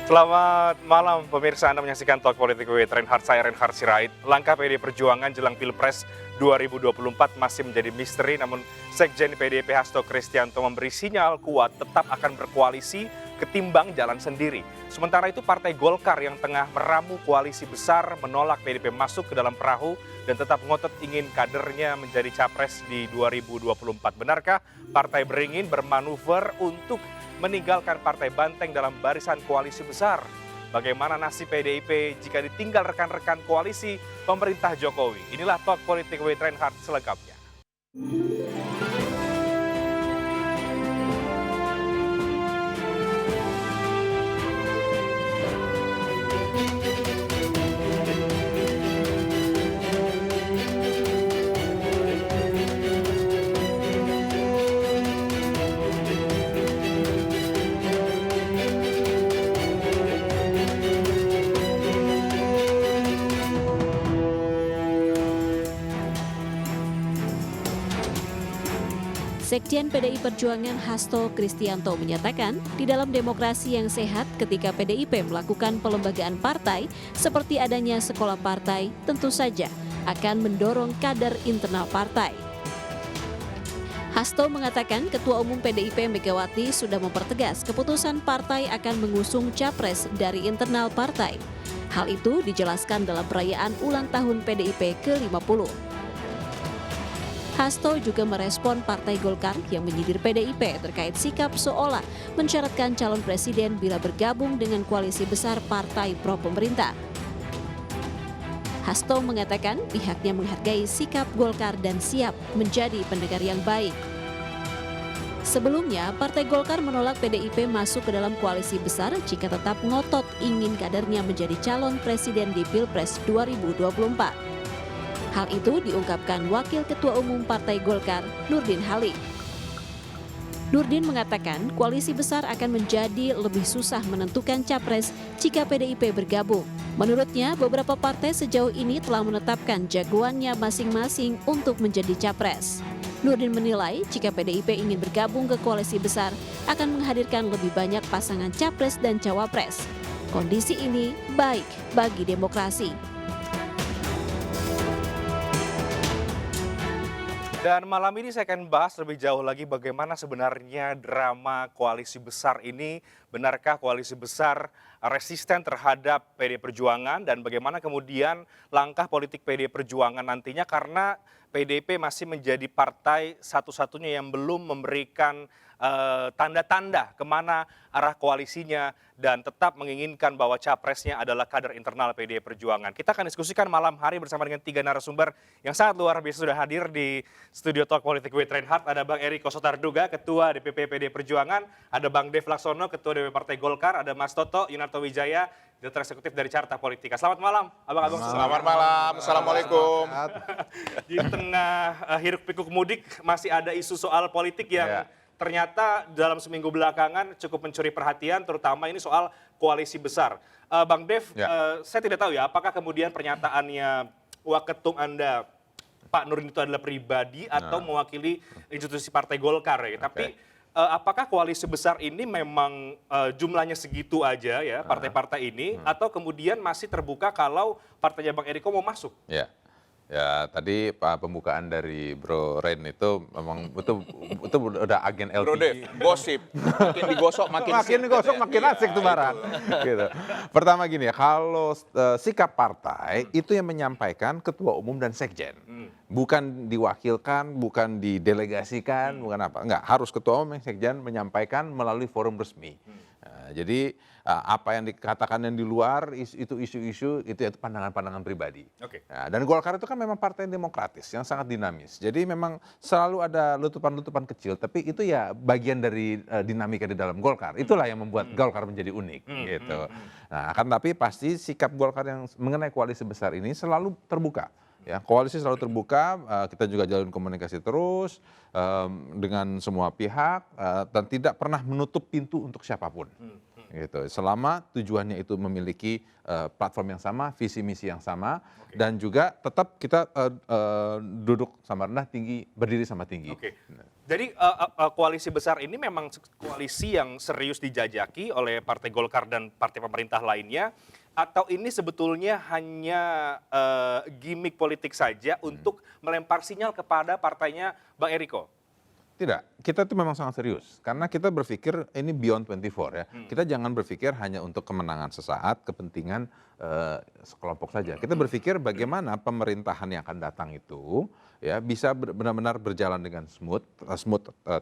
Selamat malam pemirsa, Anda menyaksikan Talk Politik with Reinhard, saya Reinhard Sirait. Langkah PDI Perjuangan jelang Pilpres 2024 masih menjadi misteri, namun Sekjen PDIP Hasto Kristianto memberi sinyal kuat tetap akan berkoalisi ketimbang jalan sendiri. Sementara itu Partai Golkar yang tengah meramu koalisi besar menolak PDIP masuk ke dalam perahu dan tetap ngotot ingin kadernya menjadi capres di 2024. Benarkah Partai Beringin bermanuver untuk meninggalkan Partai Banteng dalam barisan koalisi besar? Bagaimana nasib PDIP jika ditinggal rekan-rekan koalisi pemerintah Jokowi? Inilah Talk Politik with Reinhard selengkapnya. Sekjen PDI Perjuangan Hasto Kristianto menyatakan, di dalam demokrasi yang sehat ketika PDIP melakukan pelembagaan partai seperti adanya sekolah partai, tentu saja akan mendorong kader internal partai. Hasto mengatakan Ketua Umum PDIP Megawati sudah mempertegas keputusan partai akan mengusung capres dari internal partai. Hal itu dijelaskan dalam perayaan ulang tahun PDIP ke-50. Hasto juga merespon Partai Golkar yang menyindir PDIP terkait sikap seolah mensyaratkan calon presiden bila bergabung dengan koalisi besar partai pro pemerintah. Hasto mengatakan pihaknya menghargai sikap Golkar dan siap menjadi pendengar yang baik. Sebelumnya, Partai Golkar menolak PDIP masuk ke dalam koalisi besar jika tetap ngotot ingin kadernya menjadi calon presiden di Pilpres 2024. Hal itu diungkapkan Wakil Ketua Umum Partai Golkar, Nurdin Halid. Nurdin mengatakan koalisi besar akan menjadi lebih susah menentukan capres jika PDIP bergabung. Menurutnya, beberapa partai sejauh ini telah menetapkan jagoannya masing-masing untuk menjadi capres. Nurdin menilai jika PDIP ingin bergabung ke koalisi besar akan menghadirkan lebih banyak pasangan capres dan cawapres. Kondisi ini baik bagi demokrasi. Dan malam ini saya akan bahas lebih jauh lagi bagaimana sebenarnya drama koalisi besar ini. Benarkah koalisi besar resisten terhadap PDI Perjuangan dan bagaimana kemudian langkah politik PDI Perjuangan nantinya karena PDIP masih menjadi partai satu-satunya yang belum memberikan tanda-tanda kemana arah koalisinya dan tetap menginginkan bahwa capresnya adalah kader internal PDI Perjuangan. Kita akan diskusikan malam hari bersama dengan 3 narasumber yang sangat luar biasa sudah hadir di studio Talk Politik with Reinhard. Ada Bang Eriko Sotarduga, Ketua DPP PDI Perjuangan. Ada Bang Dev Laksono, Ketua DPP Partai Golkar. Ada Mas Toto Yunarto Wijaya, Direktur Eksekutif dari Carta Politika. Selamat malam, Abang-abang. Selamat malam, Assalamualaikum. Di tengah hiruk pikuk mudik masih ada isu soal politik yang ternyata dalam seminggu belakangan cukup mencuri perhatian, terutama ini soal koalisi besar. Bang Dev, saya tidak tahu ya, apakah kemudian pernyataannya Waketum Anda, Pak Nurdin itu adalah pribadi atau mewakili institusi Partai Golkar ya. Tapi apakah koalisi besar ini memang jumlahnya segitu aja ya, partai-partai ini, atau kemudian masih terbuka kalau partainya Bang Eriko mau masuk? Ya, tadi pembukaan dari Bro Ren itu memang itu udah agen LPG. Bro Dev, gosip. Makin digosok makin asik tuh barang. Gitu. Pertama gini ya, kalau sikap partai itu yang menyampaikan Ketua Umum dan Sekjen. Bukan diwakilkan, bukan didelegasikan, bukan apa. Enggak, harus Ketua Umum dan Sekjen menyampaikan melalui forum resmi. Jadi apa yang dikatakan yang di luar itu isu-isu itu pandangan-pandangan pribadi. Nah, dan Golkar itu kan memang partai demokratis yang sangat dinamis. Jadi memang selalu ada letupan-letupan kecil, tapi itu ya bagian dari dinamika di dalam Golkar. Itulah yang membuat Golkar menjadi unik gitu. Nah, akan tapi pasti sikap Golkar yang mengenai koalisi besar ini selalu terbuka. Ya, koalisi selalu terbuka, kita juga jalin komunikasi terus dengan semua pihak dan tidak pernah menutup pintu untuk siapapun. Gitu. Selama tujuannya itu memiliki platform yang sama, visi misi yang sama, dan juga tetap kita duduk sama rendah, tinggi, berdiri sama tinggi. Jadi koalisi besar ini memang koalisi yang serius dijajaki oleh Partai Golkar dan partai pemerintah lainnya, atau ini sebetulnya hanya gimmick politik saja untuk melempar sinyal kepada partainya Bang Eriko? Tidak, kita itu memang sangat serius. Karena kita berpikir ini beyond 24 ya. Kita jangan berpikir hanya untuk kemenangan sesaat, kepentingan sekelompok saja. Kita berpikir bagaimana pemerintahan yang akan datang itu ya bisa benar-benar berjalan dengan smooth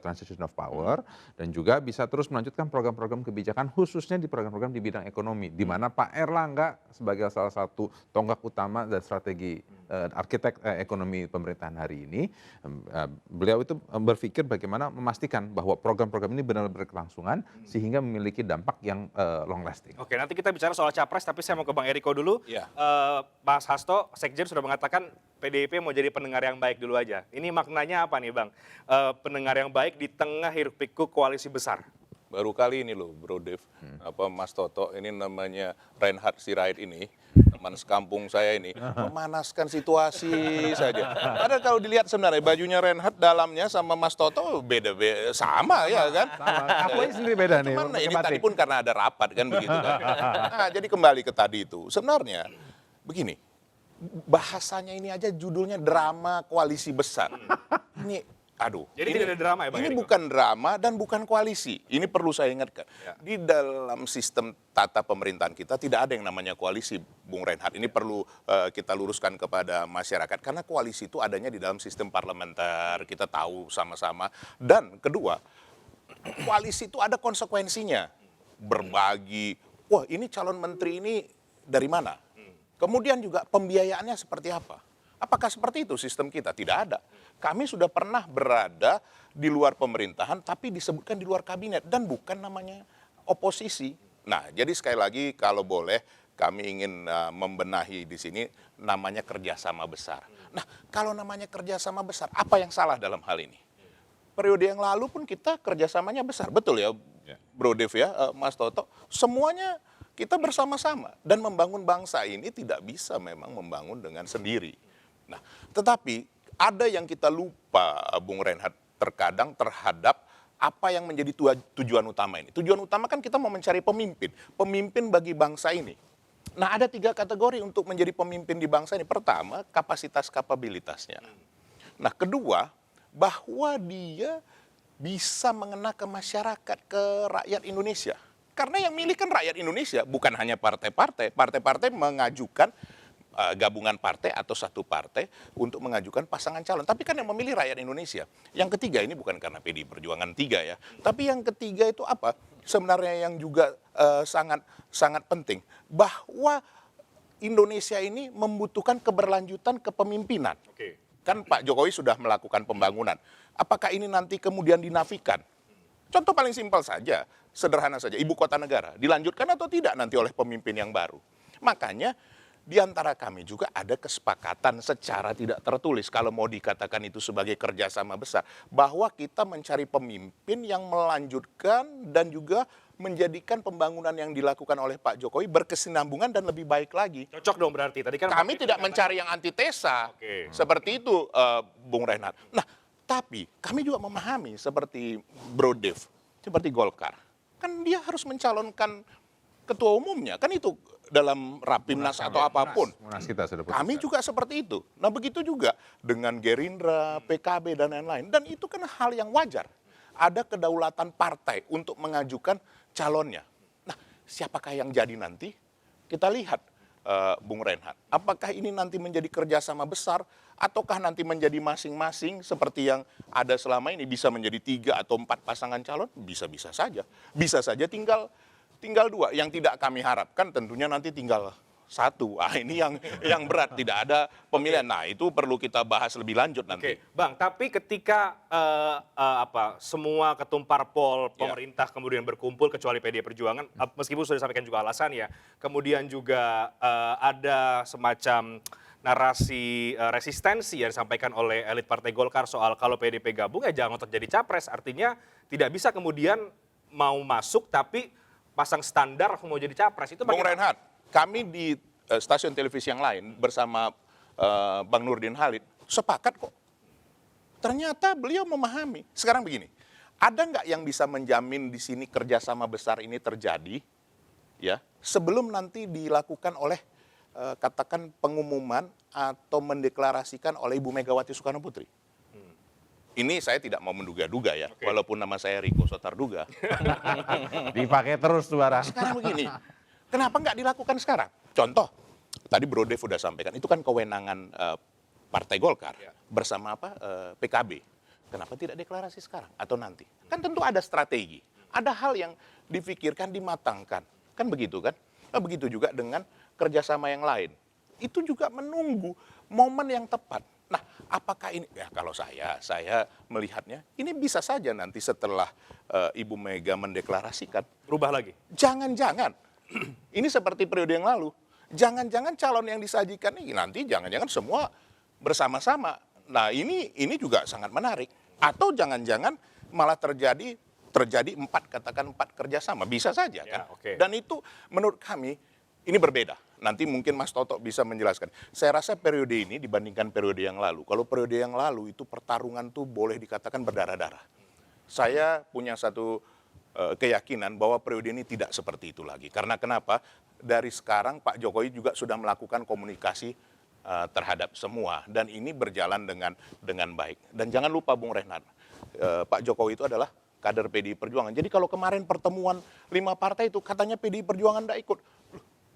transition of power, dan juga bisa terus melanjutkan program-program kebijakan khususnya di program-program di bidang ekonomi, di mana Pak Erlangga sebagai salah satu tonggak utama dan strategi arsitek ekonomi pemerintahan hari ini, beliau itu berpikir bagaimana memastikan bahwa program-program ini benar-benar berkelangsungan sehingga memiliki dampak yang long lasting. Oke, nanti kita bicara soal capres, tapi saya mau ke Bang Eriko dulu. Ya. Mas Hasto, Sekjen sudah mengatakan PDIP mau jadi pendengar yang baik dulu aja. Ini maknanya apa nih Bang? Pendengar yang baik di tengah hiruk-pikuk koalisi besar. Baru kali ini loh Bro Dev, Mas Toto, ini namanya Reinhard Sirait ini, teman sekampung saya ini, memanaskan situasi saja. Padahal kalau dilihat sebenarnya bajunya Reinhard dalamnya sama Mas Toto beda-beda, sama ya kan? Aku ini sendiri beda nih. Cuman ini tadi pun karena ada rapat kan begitu kan. Nah, jadi kembali ke tadi itu, sebenarnya begini, bahasanya ini aja judulnya drama koalisi besar. Ini aduh. Jadi tidak ada drama ya Bang Ini Eriko? bukan drama dan bukan koalisi. Ini perlu saya ingatkan. Ya. Di dalam sistem tata pemerintahan kita tidak ada yang namanya koalisi, Bung Reinhardt. Ini perlu kita luruskan kepada masyarakat. Karena koalisi itu adanya di dalam sistem parlementer. Kita tahu sama-sama. Dan kedua, koalisi itu ada konsekuensinya. Berbagi, wah ini calon menteri ini dari mana? Kemudian juga pembiayaannya seperti apa? Apakah seperti itu sistem kita? Tidak ada. Kami sudah pernah berada di luar pemerintahan, tapi disebutkan di luar kabinet, dan bukan namanya oposisi. Nah, jadi sekali lagi kalau boleh, kami ingin membenahi di sini namanya kerjasama besar. Nah, kalau namanya kerjasama besar, apa yang salah dalam hal ini? Periode yang lalu pun kita kerjasamanya besar, betul ya, Bro Dev ya, Mas Toto. Semuanya kita bersama-sama, dan membangun bangsa ini tidak bisa memang membangun dengan sendiri. Nah, tetapi ada yang kita lupa, Bung Reinhardt, terkadang terhadap apa yang menjadi tujuan utama ini. Tujuan utama kan kita mau mencari pemimpin bagi bangsa ini. Nah, ada 3 kategori untuk menjadi pemimpin di bangsa ini. Pertama, kapasitas kapabilitasnya. Nah, kedua, bahwa dia bisa mengena ke masyarakat, ke rakyat Indonesia. Karena yang milih kan rakyat Indonesia, bukan hanya partai-partai. Partai-partai mengajukan gabungan partai atau satu partai untuk mengajukan pasangan calon. Tapi kan yang memilih rakyat Indonesia. Yang ketiga, ini bukan karena PDI Perjuangan 3 ya. Tapi yang ketiga itu apa? Sebenarnya yang juga sangat penting. Bahwa Indonesia ini membutuhkan keberlanjutan kepemimpinan. Oke. Kan Pak Jokowi sudah melakukan pembangunan. Apakah ini nanti kemudian dinafikan? Contoh paling simpel saja, sederhana saja. Ibu kota negara dilanjutkan atau tidak nanti oleh pemimpin yang baru? Makanya di antara kami juga ada kesepakatan secara tidak tertulis, kalau mau dikatakan itu sebagai kerjasama besar, bahwa kita mencari pemimpin yang melanjutkan dan juga menjadikan pembangunan yang dilakukan oleh Pak Jokowi berkesinambungan dan lebih baik lagi. Cocok dong berarti. Tadi kan Kami tidak mencari yang antitesa, Oke. seperti itu Bung Reinhardt. Nah, tapi kami juga memahami seperti Bro Dev, seperti Golkar. Kan dia harus mencalonkan ketua umumnya, kan itu dalam Rapimnas atau apapun. Munas kita sudah putuskan. Kami juga seperti itu. Nah, begitu juga dengan Gerindra, PKB, dan lain-lain. Dan itu kan hal yang wajar. Ada kedaulatan partai untuk mengajukan calonnya. Nah, siapakah yang jadi nanti? Kita lihat, Bung Reinhardt. Apakah ini nanti menjadi kerjasama besar, ataukah nanti menjadi masing-masing seperti yang ada selama ini, bisa menjadi 3 atau 4 pasangan calon? Bisa-bisa saja. Bisa saja tinggal 2. Yang tidak kami harapkan tentunya nanti tinggal 1. Ini yang berat, tidak ada pemilihan. Nah, itu perlu kita bahas lebih lanjut nanti. Oke, Bang, tapi ketika semua ketum parpol pemerintah kemudian berkumpul kecuali PDI Perjuangan, meskipun sudah disampaikan juga alasan ya, kemudian juga ada semacam narasi resistensi yang disampaikan oleh elit Partai Golkar soal kalau PDIP gabung ya jangan ngotot jadi capres, artinya tidak bisa kemudian mau masuk tapi pasang standar mau jadi capres. Itu Bung bagaimana? Reinhardt, kami di stasiun televisi yang lain bersama Bang Nurdin Halid sepakat kok. Ternyata beliau memahami. Sekarang begini, ada nggak yang bisa menjamin di sini kerjasama besar ini terjadi, ya, sebelum nanti dilakukan oleh katakan pengumuman atau mendeklarasikan oleh Ibu Megawati Soekarno Putri. Ini saya tidak mau menduga-duga ya, walaupun nama saya Riko Sotarduga. Dipakai terus tuh barang. Sekarang begini, kenapa nggak dilakukan sekarang? Contoh, tadi Bro Dev sudah sampaikan, itu kan kewenangan Partai Golkar bersama PKB. Kenapa tidak deklarasi sekarang atau nanti? Kan tentu ada strategi, ada hal yang difikirkan, dimatangkan. Kan begitu kan? Nah, begitu juga dengan kerjasama yang lain. Itu juga menunggu momen yang tepat. Nah, apakah ini, ya kalau saya melihatnya, ini bisa saja nanti setelah Ibu Mega mendeklarasikan. Berubah lagi? Jangan-jangan, ini seperti periode yang lalu, jangan-jangan calon yang disajikan ini nanti jangan-jangan semua bersama-sama. Nah, ini juga sangat menarik. Atau jangan-jangan malah terjadi 4 kerjasama. Bisa saja kan? Dan itu menurut kami, ini berbeda. Nanti mungkin Mas Toto bisa menjelaskan. Saya rasa periode ini dibandingkan periode yang lalu. Kalau periode yang lalu itu pertarungan tuh boleh dikatakan berdarah-darah. Saya punya satu keyakinan bahwa periode ini tidak seperti itu lagi. Karena kenapa? Dari sekarang Pak Jokowi juga sudah melakukan komunikasi terhadap semua. Dan ini berjalan dengan baik. Dan jangan lupa Bung Reinhard, Pak Jokowi itu adalah kader PDI Perjuangan. Jadi kalau kemarin pertemuan 5 partai itu katanya PDI Perjuangan tidak ikut.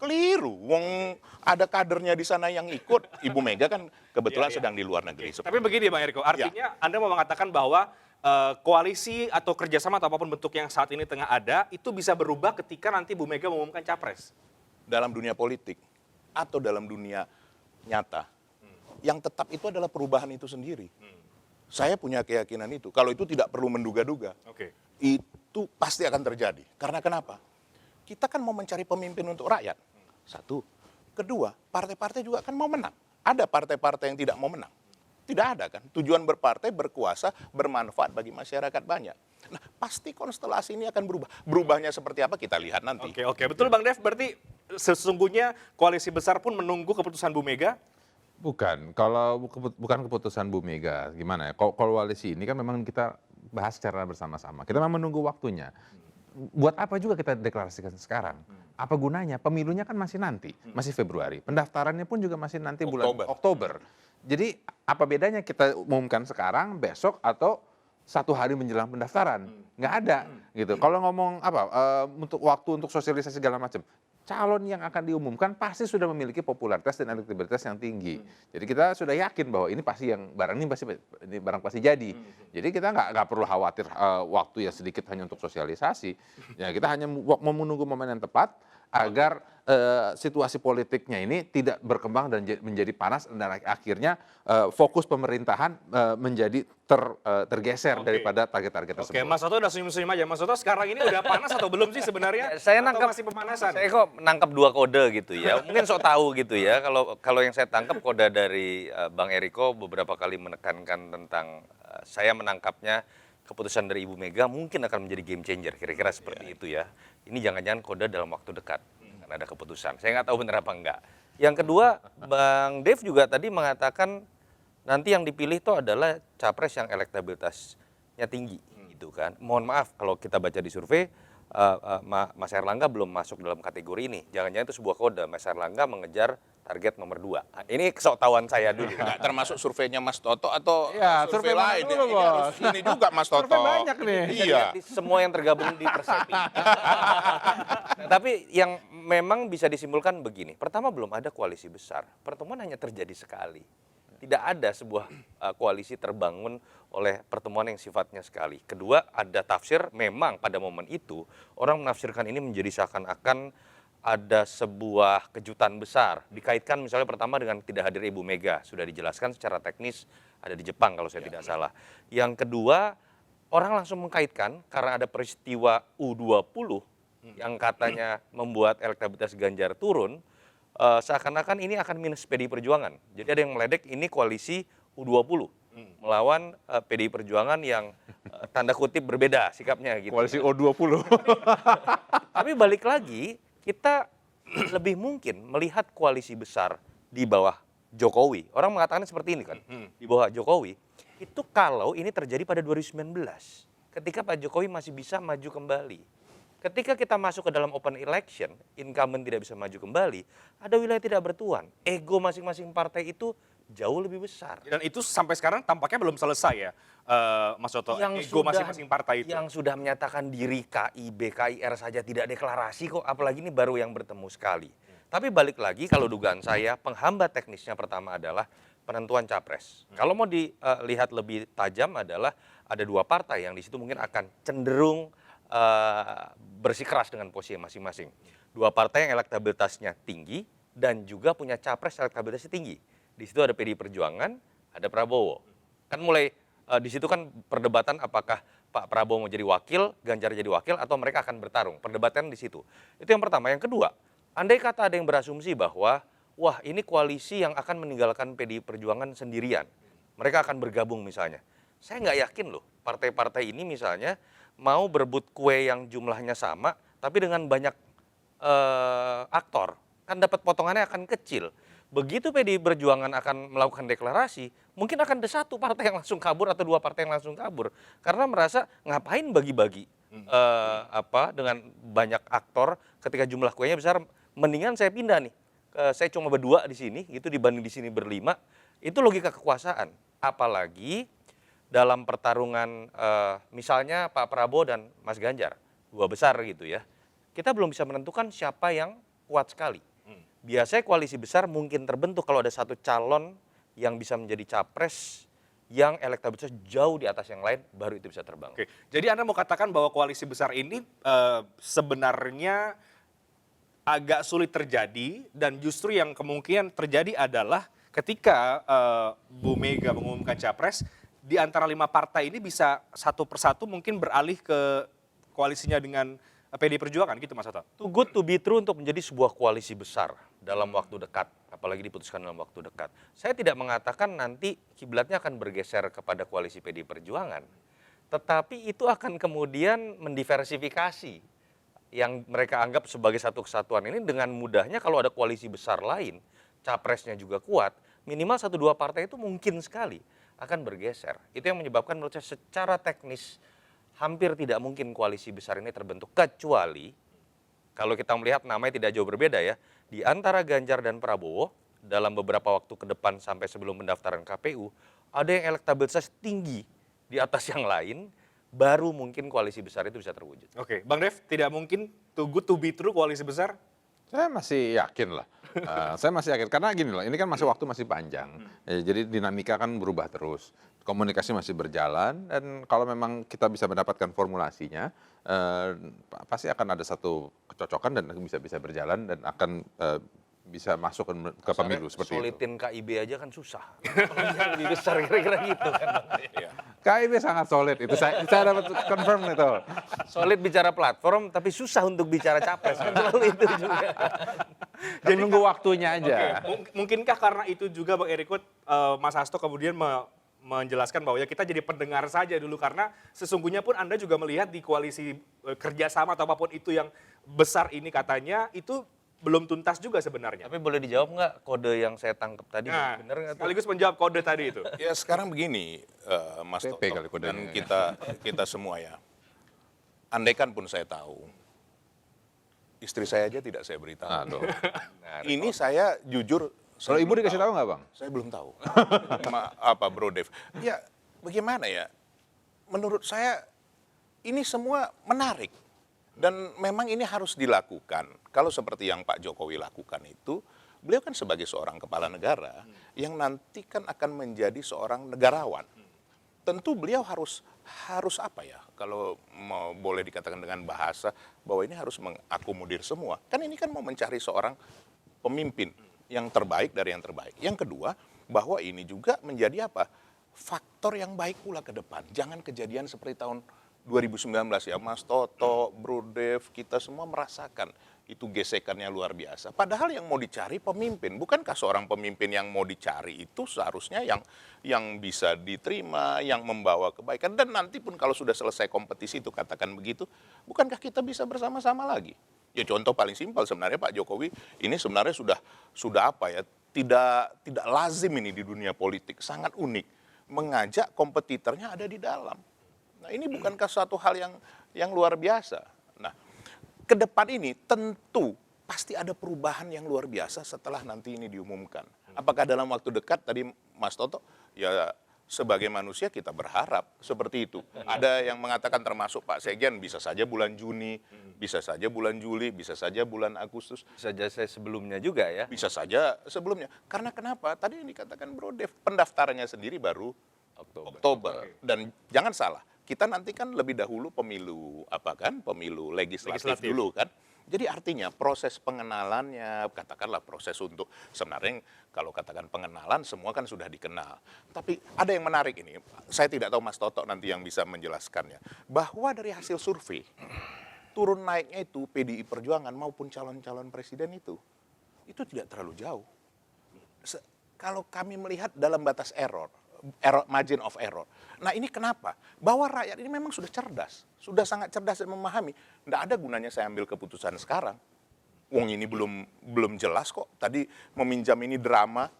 Keliru, wong ada kadernya di sana yang ikut. Ibu Mega kan kebetulan sedang di luar negeri. Tapi begini Bang Eriko, artinya Anda mau mengatakan bahwa koalisi atau kerjasama atau apapun bentuk yang saat ini tengah ada, itu bisa berubah ketika nanti Bu Mega mengumumkan capres? Dalam dunia politik atau dalam dunia nyata, yang tetap itu adalah perubahan itu sendiri. Saya punya keyakinan itu. Kalau itu tidak perlu menduga-duga, itu pasti akan terjadi. Karena kenapa? Kita kan mau mencari pemimpin untuk rakyat. Satu. Kedua, partai-partai juga kan mau menang. Ada partai-partai yang tidak mau menang. Tidak ada kan. Tujuan berpartai, berkuasa, bermanfaat bagi masyarakat banyak. Nah, pasti konstelasi ini akan berubah. Berubahnya seperti apa kita lihat nanti. Oke. Betul Bang Dev, berarti sesungguhnya koalisi besar pun menunggu keputusan Bu Mega? Bukan, kalau bukan keputusan Bu Mega, gimana ya? Koalisi ini kan memang kita bahas secara bersama-sama. Kita memang menunggu waktunya. Buat apa juga kita deklarasikan sekarang? Apa gunanya? Pemilunya kan masih nanti, masih Februari. Pendaftarannya pun juga masih nanti bulan Oktober. Jadi apa bedanya kita umumkan sekarang, besok, atau 1 hari menjelang pendaftaran? Nggak ada gitu. Kalau ngomong untuk waktu untuk sosialisasi segala macam, calon yang akan diumumkan pasti sudah memiliki popularitas dan elektabilitas yang tinggi. Jadi kita sudah yakin bahwa ini pasti barang pasti jadi. Jadi kita nggak perlu khawatir waktu yang sedikit hanya untuk sosialisasi. Ya kita hanya mau menunggu momen yang tepat agar situasi politiknya ini tidak berkembang dan menjadi panas dan akhirnya fokus pemerintahan menjadi tergeser daripada target-target tersebut. Oke, Mas Toto udah senyum-senyum aja. Mas Toto sekarang ini udah panas atau belum sih sebenarnya? Saya atau nangkap masih pemanasan? Saya kok nangkap 2 kode gitu ya. Mungkin sok tahu gitu ya. Kalau yang saya tangkap kode dari Bang Eriko beberapa kali menekankan tentang saya menangkapnya keputusan dari Ibu Mega mungkin akan menjadi game changer, kira-kira seperti itu ya. Ini jangan-jangan kode dalam waktu dekat karena ada keputusan. Saya nggak tahu benar apa enggak. Yang kedua, Bang Dev juga tadi mengatakan nanti yang dipilih itu adalah capres yang elektabilitasnya tinggi, gitu kan. Mohon maaf kalau kita baca di survei, Mas Erlangga belum masuk dalam kategori ini. Jangan-jangan itu sebuah kode, Mas Erlangga mengejar target nomor 2. Nah, ini kesoktahuan saya dulu. Nggak termasuk surveinya Mas Toto atau Ya, survei survei lain. dulu, Bos. Ini juga Mas Toto. Survei banyak nih. Iya. Di semua yang tergabung di Persepi. Tapi yang memang bisa disimpulkan begini. Pertama, belum ada koalisi besar. Pertemuan hanya terjadi sekali. Tidak ada sebuah koalisi terbangun oleh pertemuan yang sifatnya sekali. Kedua, ada tafsir memang pada momen itu orang menafsirkan ini menjadi seakan-akan ada sebuah kejutan besar. Dikaitkan misalnya pertama dengan tidak hadir Ibu Mega. Sudah dijelaskan secara teknis ada di Jepang kalau saya tidak salah. Yang kedua, orang langsung mengkaitkan karena ada peristiwa U20 yang katanya membuat elektabilitas Ganjar turun, seakan-akan ini akan minus PDI Perjuangan. Jadi ada yang meledek ini koalisi U20 melawan PDI Perjuangan yang tanda kutip berbeda sikapnya gitu. Koalisi O20. Tapi balik lagi, kita lebih mungkin melihat koalisi besar di bawah Jokowi. Orang mengatakan seperti ini kan, di bawah Jokowi. Itu kalau ini terjadi pada 2019, ketika Pak Jokowi masih bisa maju kembali. Ketika kita masuk ke dalam open election, incumbent tidak bisa maju kembali, ada wilayah tidak bertuan. Ego masing-masing partai itu jauh lebih besar. Dan itu sampai sekarang tampaknya belum selesai ya, Mas Toto. Ego masing-masing partai itu. Yang sudah menyatakan diri KIB, KIR saja tidak deklarasi kok, apalagi ini baru yang bertemu sekali. Tapi balik lagi, kalau dugaan saya, penghambat teknisnya pertama adalah penentuan capres. Kalau mau dilihat lebih tajam adalah ada dua partai yang di situ mungkin akan cenderung bersikeras dengan posisi masing-masing. Dua partai yang elektabilitasnya tinggi dan juga punya capres elektabilitasnya tinggi. Di situ ada PDI Perjuangan, ada Prabowo. Kan mulai di situ kan perdebatan apakah Pak Prabowo mau jadi wakil, Ganjar jadi wakil, atau mereka akan bertarung. Perdebatan di situ. Itu yang pertama. Yang kedua, andai kata ada yang berasumsi bahwa wah ini koalisi yang akan meninggalkan PDI Perjuangan sendirian. Mereka akan bergabung misalnya. Saya nggak yakin loh partai-partai ini misalnya mau berebut kue yang jumlahnya sama, tapi dengan banyak aktor. Kan dapat potongannya akan kecil. Begitu PDI Perjuangan akan melakukan deklarasi, mungkin akan ada satu partai yang langsung kabur atau dua partai yang langsung kabur. Karena merasa ngapain bagi-bagi dengan banyak aktor ketika jumlah kuenya besar, mendingan saya pindah nih. Saya cuma berdua di sini, gitu dibanding di sini berlima. Itu logika kekuasaan. Apalagi dalam pertarungan misalnya Pak Prabowo dan Mas Ganjar, dua besar gitu ya. Kita belum bisa menentukan siapa yang kuat sekali. Biasanya koalisi besar mungkin terbentuk kalau ada satu calon yang bisa menjadi capres yang elektabilitasnya jauh di atas yang lain, baru itu bisa terbangun. Oke, jadi Anda mau katakan bahwa koalisi besar ini sebenarnya agak sulit terjadi dan justru yang kemungkinan terjadi adalah ketika Bu Mega mengumumkan capres, di antara 5 partai ini bisa satu persatu mungkin beralih ke koalisinya dengan PDI Perjuangan gitu Mas Toto? Too good to be true untuk menjadi sebuah koalisi besar dalam waktu dekat, apalagi diputuskan dalam waktu dekat. Saya tidak mengatakan nanti kiblatnya akan bergeser kepada koalisi PDI Perjuangan, tetapi itu akan kemudian mendiversifikasi yang mereka anggap sebagai satu kesatuan ini dengan mudahnya kalau ada koalisi besar lain, capresnya juga kuat, minimal 1-2 partai itu mungkin sekali akan bergeser. Itu yang menyebabkan menurut saya secara teknis hampir tidak mungkin koalisi besar ini terbentuk, kecuali kalau kita melihat namanya tidak jauh berbeda ya, di antara Ganjar dan Prabowo dalam beberapa waktu ke depan sampai sebelum pendaftaran KPU, ada yang elektabilitas tinggi di atas yang lain, baru mungkin koalisi besar itu bisa terwujud. Oke, Bang Dev, tidak mungkin too good to be true koalisi besar? Saya masih yakin lah. Saya masih yakin karena gini loh, ini kan waktu masih panjang. Jadi dinamika kan berubah terus. Komunikasi masih berjalan dan kalau memang kita bisa mendapatkan formulasinya, pasti akan ada satu kecocokan dan bisa berjalan dan akan bisa masuk ke pemilu seperti itu. Solitin KIB aja kan susah. Yang lebih besar kira-kira gitu kan. KIB sangat solid, itu saya dapat confirm itu. Solid bicara platform, tapi susah untuk bicara capres. Kan selalu itu juga. Dan nunggu waktunya aja. Oke, mungkinkah karena itu juga Bang Erikut, Mas Hasto kemudian menjelaskan bahwa ya kita jadi pendengar saja dulu karena sesungguhnya pun Anda juga melihat di koalisi kerjasama atau apapun itu yang besar ini katanya itu belum tuntas juga sebenarnya. Tapi boleh dijawab nggak kode yang saya tangkap tadi? Nah, Bener nggak tuh? sekaligus menjawab kode tadi itu. Ya sekarang begini, Mas PP Toto kali kodenya. dan kita semua ya. Andaikan pun saya tahu, istri saya aja tidak saya beritahu. Aduh. Ini saya jujur. Kalau saya ibu belum dikasih tahu nggak Bang? Saya belum tahu. Bro Dev? Ya bagaimana ya? Menurut saya ini semua menarik. Dan memang ini harus dilakukan. Kalau seperti yang Pak Jokowi lakukan itu, beliau kan sebagai seorang kepala negara yang nanti kan akan menjadi seorang negarawan. Tentu beliau harus apa ya, kalau mau boleh dikatakan dengan bahasa, bahwa ini harus mengakomodir semua. Kan ini kan mau mencari seorang pemimpin yang terbaik dari yang terbaik. Yang kedua, bahwa ini juga menjadi apa? Faktor yang baik pula ke depan. Jangan kejadian seperti tahun 2019 ya, Mas Toto, Bro Dev, kita semua merasakan itu gesekannya luar biasa. Padahal yang mau dicari pemimpin, bukankah seorang pemimpin yang mau dicari itu seharusnya yang bisa diterima, yang membawa kebaikan. Dan nanti pun kalau sudah selesai kompetisi itu katakan begitu, bukankah kita bisa bersama-sama lagi? Ya contoh paling simpel sebenarnya Pak Jokowi ini sebenarnya sudah apa ya, tidak lazim ini di dunia politik, sangat unik. mengajak kompetitornya ada di dalam. Nah, ini bukankah suatu hal yang luar biasa? Nah, ke depan ini tentu pasti ada perubahan yang luar biasa setelah nanti ini diumumkan. Apakah dalam waktu dekat, tadi Mas Toto, ya sebagai manusia kita berharap seperti itu. Ada yang mengatakan termasuk Pak Sekjen bisa saja bulan Juni, bisa saja bulan Juli, bisa saja bulan Agustus. Bisa saja sebelumnya juga ya. Bisa saja sebelumnya. Karena kenapa? Tadi yang dikatakan Bro Dev, pendaftarannya sendiri baru Oktober. Dan jangan salah, kita nanti kan lebih dahulu pemilu pemilu legislatif dulu kan. Jadi artinya proses pengenalannya, katakanlah proses untuk sebenarnya kalau katakan pengenalan semua kan sudah dikenal. Tapi ada yang menarik ini, saya tidak tahu Mas Toto nanti yang bisa menjelaskannya. Bahwa dari hasil survei, turun naiknya itu PDI Perjuangan maupun calon-calon presiden itu tidak terlalu jauh. Kalau kami melihat dalam batas error, margin of error. Nah ini kenapa? Bahwa rakyat ini memang sudah cerdas, sudah sangat cerdas dan memahami. Tidak ada gunanya saya ambil keputusan sekarang. Wong ini belum jelas kok. Tadi meminjam ini drama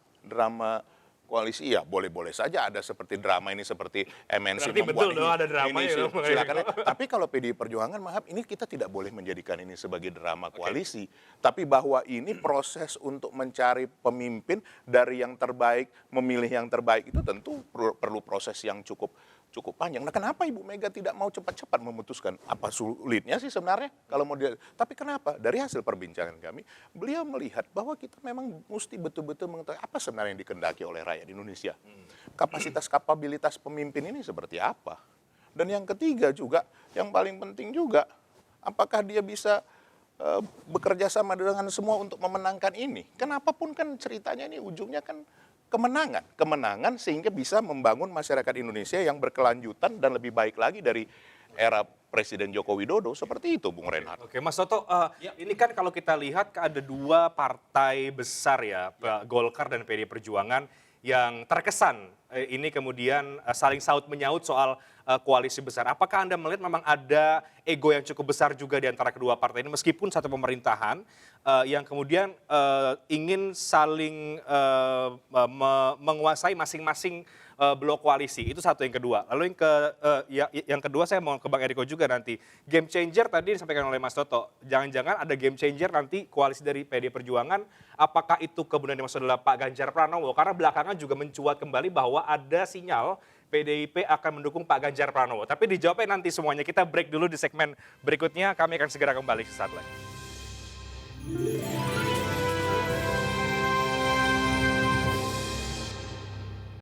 koalisi, ya boleh-boleh saja ada seperti drama ini seperti MNC Berarti membuat betul ini. dong ada drama ini, ya. Silakan. Tapi kalau PDI Perjuangan, maaf, ini kita tidak boleh menjadikan ini sebagai drama koalisi. Tapi bahwa ini proses untuk mencari pemimpin dari yang terbaik, memilih yang terbaik itu tentu perlu proses yang cukup panjang. Nah, kenapa Ibu Mega tidak mau cepat-cepat memutuskan? Apa sulitnya sih sebenarnya kalau mau dia? Tapi kenapa? Dari hasil perbincangan kami, beliau melihat bahwa kita memang mesti betul-betul mengetahui apa sebenarnya yang dikehendaki oleh rakyat Indonesia. Kapasitas kapabilitas pemimpin ini seperti apa? Dan yang ketiga juga, yang paling penting juga, apakah dia bisa bekerja sama dengan semua untuk memenangkan ini? Kenapapun kan ceritanya ini ujungnya kan kemenangan sehingga bisa membangun masyarakat Indonesia yang berkelanjutan dan lebih baik lagi dari era Presiden Joko Widodo, seperti itu Bung Reinhardt. Oke, Mas Toto, ini kan kalau kita lihat ada dua partai besar ya, Golkar dan PD Perjuangan yang terkesan ini kemudian saling saut menyaut soal koalisi besar. Apakah Anda melihat memang ada ego yang cukup besar juga di antara kedua partai ini meskipun satu pemerintahan yang kemudian ingin saling menguasai masing-masing blok koalisi? Itu satu. Yang kedua. Lalu yang kedua saya mau ke Bang Eriko juga nanti. Game changer tadi disampaikan oleh Mas Toto. Jangan-jangan ada game changer nanti koalisi dari PD Perjuangan. Apakah itu kemudian dimaksud adalah Pak Ganjar Pranowo? Karena belakangan juga mencuat kembali bahwa ada sinyal PDIP akan mendukung Pak Ganjar Pranowo. Tapi dijawabnya nanti semuanya. Kita break dulu di segmen berikutnya. Kami akan segera kembali sesaat lagi.